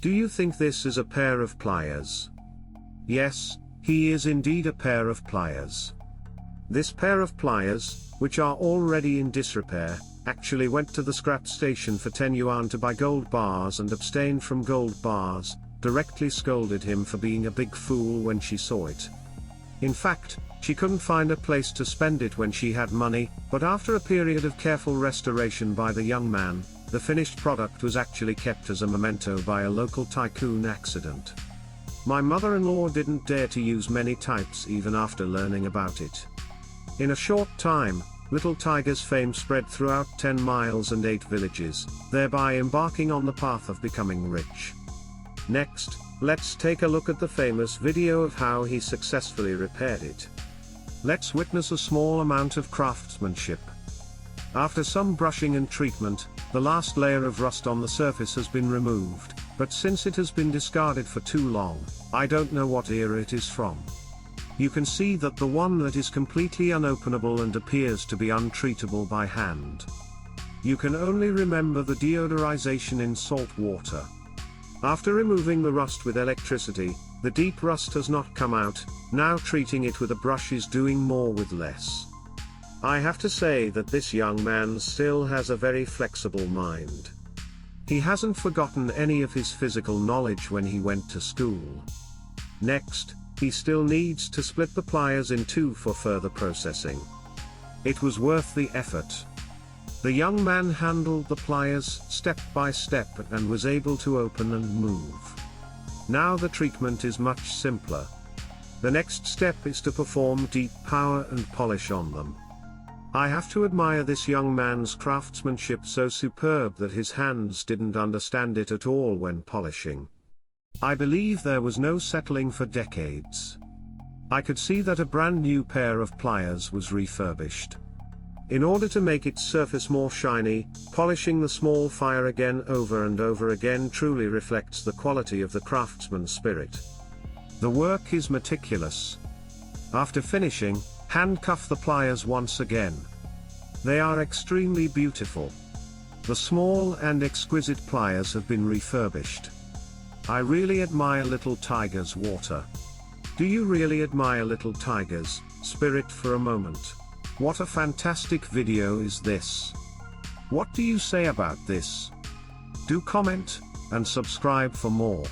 Do you think this is a pair of pliers? Yes, he is indeed a pair of pliers. This pair of pliers, which are already in disrepair, actually went to the scrap station for 10 yuan to buy gold bars and abstained from gold bars, directly scolded him for being a big fool when she saw it. In fact, she couldn't find a place to spend it when she had money, but after a period of careful restoration by the young man, the finished product was actually kept as a memento by a local Tycoon accident. My mother-in-law didn't dare to use many types even after learning about it. In a short time, Little Tiger's fame spread throughout 10 miles and 8 villages, thereby embarking on the path of becoming rich. Next, let's take a look at the famous video of how he successfully repaired it. Let's witness a small amount of craftsmanship. After some brushing and treatment, the last layer of rust on the surface has been removed, but since it has been discarded for too long, I don't know what era it is from. You can see that the one that is completely unopenable and appears to be untreatable by hand. You can only remember the deodorization in salt water. After removing the rust with electricity, the deep rust has not come out. Now treating it with a brush is doing more with less. I have to say that this young man still has a very flexible mind. He hasn't forgotten any of his physical knowledge when he went to school. Next, he still needs to split the pliers in two for further processing. It was worth the effort. The young man handled the pliers step by step and was able to open and move. Now the treatment is much simpler. The next step is to perform deep power and polish on them. I have to admire this young man's craftsmanship, so superb that his hands didn't understand it at all when polishing. I believe there was no settling for decades. I could see that a brand new pair of pliers was refurbished. In order to make its surface more shiny, polishing the small fire again over and over again truly reflects the quality of the craftsman's spirit. The work is meticulous. After finishing, handcuff the pliers once again. They are extremely beautiful. The small and exquisite pliers have been refurbished. I really admire Little Tiger's water. Do you really admire Little Tiger's spirit for a moment? What a fantastic video is this. What do you say about this? Do comment and subscribe for more.